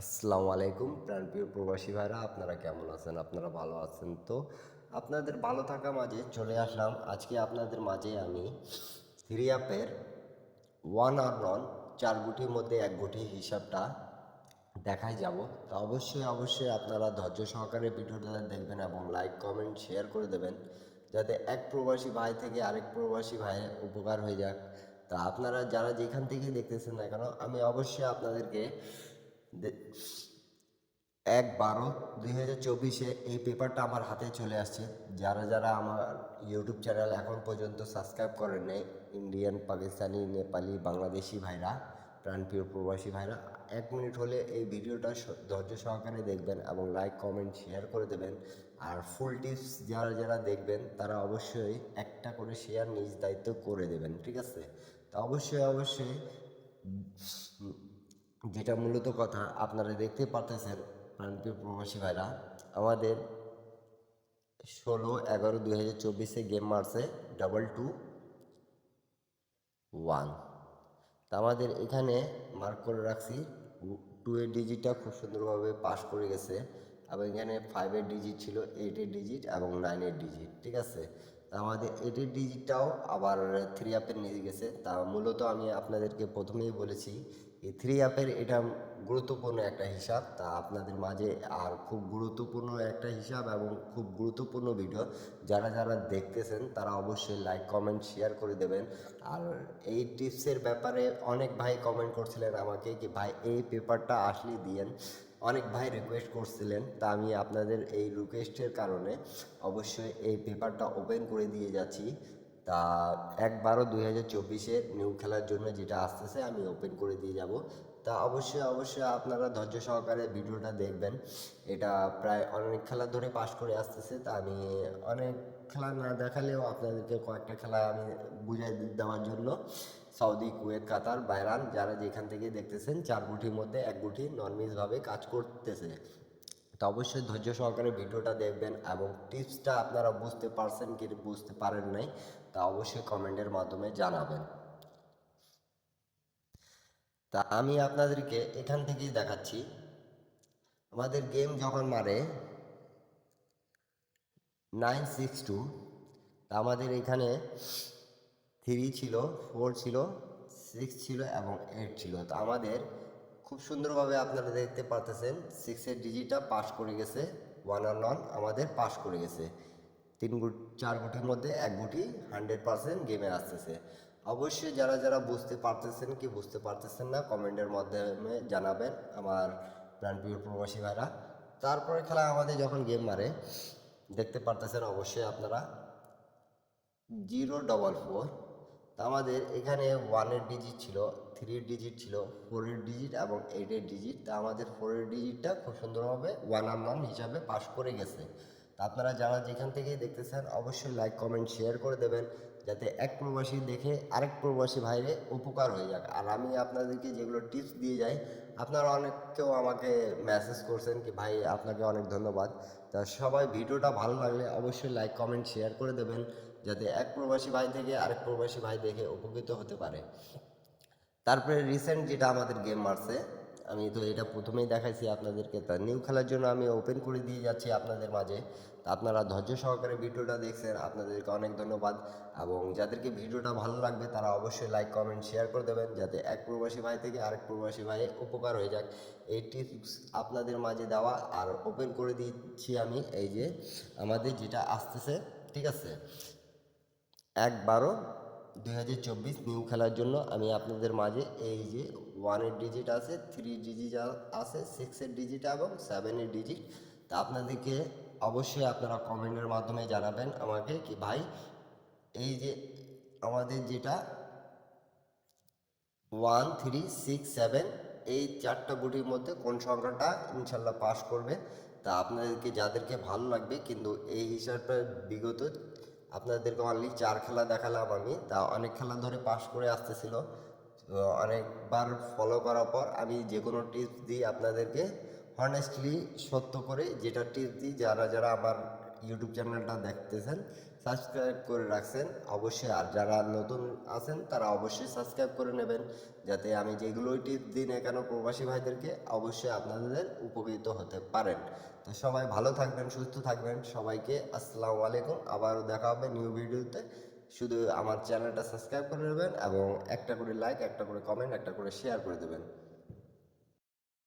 আসসালামু আলাইকুম প্রাণপ্রিয় প্রবাসী ভাইরা, আপনারা কেমন আছেন? আপনারা ভালো আছেন তো? আপনাদের ভালো থাকা মাঝে চলে আসলাম আজকে আপনাদের মাঝে আমি থ্রি অ্যাপের ওয়ান আর নন 4 গুটির মধ্যে 1 গুটি হিসাবটা দেখাই যাব। তো অবশ্যই আপনারা ধৈর্য সহকারে ভিডিওটা দেখবেন এবং লাইক কমেন্ট শেয়ার করে দেবেন, যাতে এক প্রবাসী ভাই থেকে আরেক প্রবাসী ভাইয়ের উপকার হয়ে যাক। তা আপনারা যারা যেখান থেকে দেখতেছেন না কেন, আমি অবশ্যই আপনাদেরকে 1/12/2024 এই পেপারটা আমার হাতে চলে আসছে। যারা যারা আমার ইউটিউব চ্যানেল এখন পর্যন্ত সাবস্ক্রাইব করেন নাই, ইন্ডিয়ান, পাকিস্তানি, নেপালি, বাংলাদেশি ভাইরা, প্রাণপ্রিয় প্রবাসী ভাইরা, 1 মিনিট হলে এই ভিডিওটা ধৈর্য সহকারে দেখবেন এবং লাইক কমেন্ট শেয়ার করে দেবেন। আর ফুল টিপস যারা যারা দেখবেন তারা অবশ্যই একটা করে শেয়ার নিজ দায়িত্ব করে দেবেন, ঠিক আছে? তা অবশ্যই যেটা মূলত কথা, আপনারা দেখতে পারতেছেন প্রাণপ্রিয় প্রবাসী ভাইরা, আমাদের 16/11/2024 গেম মারছে 221। তা আমাদের এখানে মার্ক করে রাখছি 2 এর ডিজিটটা খুব সুন্দরভাবে পাস করে গেছে, এবং এখানে 5-এর ডিজিট ছিল, 8-এর ডিজিট এবং 9-এর ডিজিট, ঠিক আছে? তা আমাদের 8-এর ডিজিটটাও আবার 3 অ্যাপের নিয়ে গেছে। তা মূলত আমি আপনাদেরকে প্রথমেই বলেছি এই 3 অ্যাপের এটা গুরুত্বপূর্ণ একটা হিসাব। তা আপনাদের মাঝে আর খুব গুরুত্বপূর্ণ একটা হিসাব এবং খুব গুরুত্বপূর্ণ ভিডিও, যারা যারা দেখতেছেন তারা অবশ্যই লাইক কমেন্ট শেয়ার করে দেবেন। আর এই টিপসের ব্যাপারে অনেক ভাই কমেন্ট করছিলেন আমাকে কি ভাই এই পেপারটা আসলে দিয়েন, অনেক ভাই রিকোয়েস্ট করছিলেন। তা আমি আপনাদের এই রিকোয়েস্টের কারণে অবশ্যই এই পেপারটা ওপেন করে দিয়ে যাচ্ছি। তা 1/12/2024 নিউ খেলার জন্য যেটা আসতেছে আমি ওপেন করে দিয়ে যাব। তা অবশ্যই আপনারা ধৈর্য সহকারে ভিডিওটা দেখবেন। এটা প্রায় অনেক খেলা ধরে পাস করে আসতেছে। তা আমি অনেক খেলা না দেখালেও আপনাদেরকে কয়েকটা খেলা আমি বুঝাই দেওয়ার জন্য, সৌদি, কুয়েত, কাতার, বাহরাইন, যারা যেখান থেকে দেখতেছেন 4 গুটির মধ্যে 1 গুটি নর্মিসভাবে কাজ করতেছে। তো অবশ্যই ধৈর্য সহকারে ভিডিওটা দেখবেন এবং টিপসটা আপনারা বুঝতে পারছেন কি বুঝতে পারেন নাই তা অবশ্যই কমেন্টের মাধ্যমে জানাবেন। তা আমি আপনাদেরকে এখান থেকেই দেখাচ্ছি, আমাদের গেম যখন মারে 962, তা আমাদের এখানে 3 ছিল, 4 ছিল, 6 ছিল এবং 8 ছিল। তো আমাদের খুব সুন্দরভাবে আপনারা দেখতে পারতেছেন 6-এর ডিজিটটা পাস করে গেছে, 1 আর নন আমাদের পাস করে গেছে। 4 গুটির মধ্যে 1 গুটি 100% গেমে আসতেছে। অবশ্যই যারা যারা বুঝতে পারতেছেন কি বুঝতে পারতেছেন না কমেন্টের মাধ্যমে জানাবেন আমার প্রাণপ্রিয় প্রবাসী ভাইরা। তারপরে খেলা আমাদের যখন গেম মারে দেখতে পারতেছেন অবশ্যই আপনারা 044। তা আমাদের এখানে 1-এর ডিজিট ছিল, 3-এর ডিজিট ছিল, 4-এর ডিজিট এবং 8-এর ডিজিট। তা আমাদের 4-এর ডিজিটটা খুব সুন্দরভাবে 1 আর নন হিসাবে পাস করে গেছে। তা আপনারা যারা যেখান থেকেই দেখতেছেন অবশ্যই লাইক কমেন্ট শেয়ার করে দেবেন, যাতে এক প্রবাসী দেখে আরেক প্রবাসী ভাইরে উপকার হয়ে যাক। আর আমি আপনাদেরকে যেগুলো টিপস দিয়ে যাই, আপনারা অনেকেও আমাকে মেসেজ করছেন কি ভাই আপনাকে অনেক ধন্যবাদ। তা সবাই ভিডিওটা ভালো লাগলে অবশ্যই লাইক কমেন্ট শেয়ার করে দেবেন, যাতে এক প্রবাসী ভাই থেকে আরেক প্রবাসী ভাই দেখে উপকৃত হতে পারে। তারপরে রিসেন্ট যেটা আমাদের গেম মারছে, আমি তো এটা প্রথমেই দেখাইছি আপনাদেরকে। তা নিউ খেলার জন্য আমি ওপেন করে দিয়ে যাচ্ছি আপনাদের মাঝে। তা আপনারা ধৈর্য সহকারে ভিডিওটা দেখছেন, আপনাদেরকে অনেক ধন্যবাদ। এবং যাদেরকে ভিডিওটা ভালো লাগবে তারা অবশ্যই লাইক কমেন্ট শেয়ার করে দেবেন, যাতে এক প্রবাসী ভাই থেকে আরেক প্রবাসী ভাই উপকার হয়ে যাক। এই টিপস আপনাদের মাঝে দেওয়া আর ওপেন করে দিচ্ছি আমি, এই যে আমাদের যেটা আসতেছে, ঠিক আছে? 1/12/2024 নিউ খেলার জন্য আমি আপনাদের মাঝে এই যে 1-এর ডিজিট আছে, 3 ডিজিট আছে, 6-এর ডিজিট এবং 7-এর ডিজিট। তা আপনাদেরকে অবশ্যই আপনারা কমেন্টের মাধ্যমে জানাবেন আমাকে কি ভাই এই যে আমাদের যেটা 1, 3, 6, 7 এই 4টা গুটির মধ্যে কোন সংখ্যাটা ইনশাল্লাহ পাস করবে। তা আপনাদেরকে যাদেরকে ভালো লাগবে, কিন্তু এই হিসাবটা বিগত আপনাদেরকে অনলি 4 খেলা দেখালাম আমি, তা অনেক খেলা ধরে পাস করে আসতেছিল। তো অনেকবার ফলো করার পর আমি যে কোনো টিপস দিই আপনাদেরকে হনেস্টলি সত্য করে, যেটা টিপস দিই যারা যারা আমার ইউটিউব চ্যানেলটা দেখতেছেন সাবস্ক্রাইব করে রাখছেন অবশ্যই, আর যারা নতুন আছেন তারা অবশ্যই সাবস্ক্রাইব করে নেবেন, যাতে আমি যেগুলো টিপস দিই না কেন প্রবাসী ভাইদেরকে অবশ্যই আপনাদের উপকৃত হতে পারেন। তো সবাই ভালো থাকবেন, সুস্থ থাকবেন, সবাইকে আসসালামু আলাইকুম। আবারও দেখা হবে নিউ ভিডিওতে। শুধু আমার চ্যানেলটা সাবস্ক্রাইব করে নেবেন এবং একটা করে লাইক, একটা করে কমেন্ট, একটা করে শেয়ার করে দেবেন।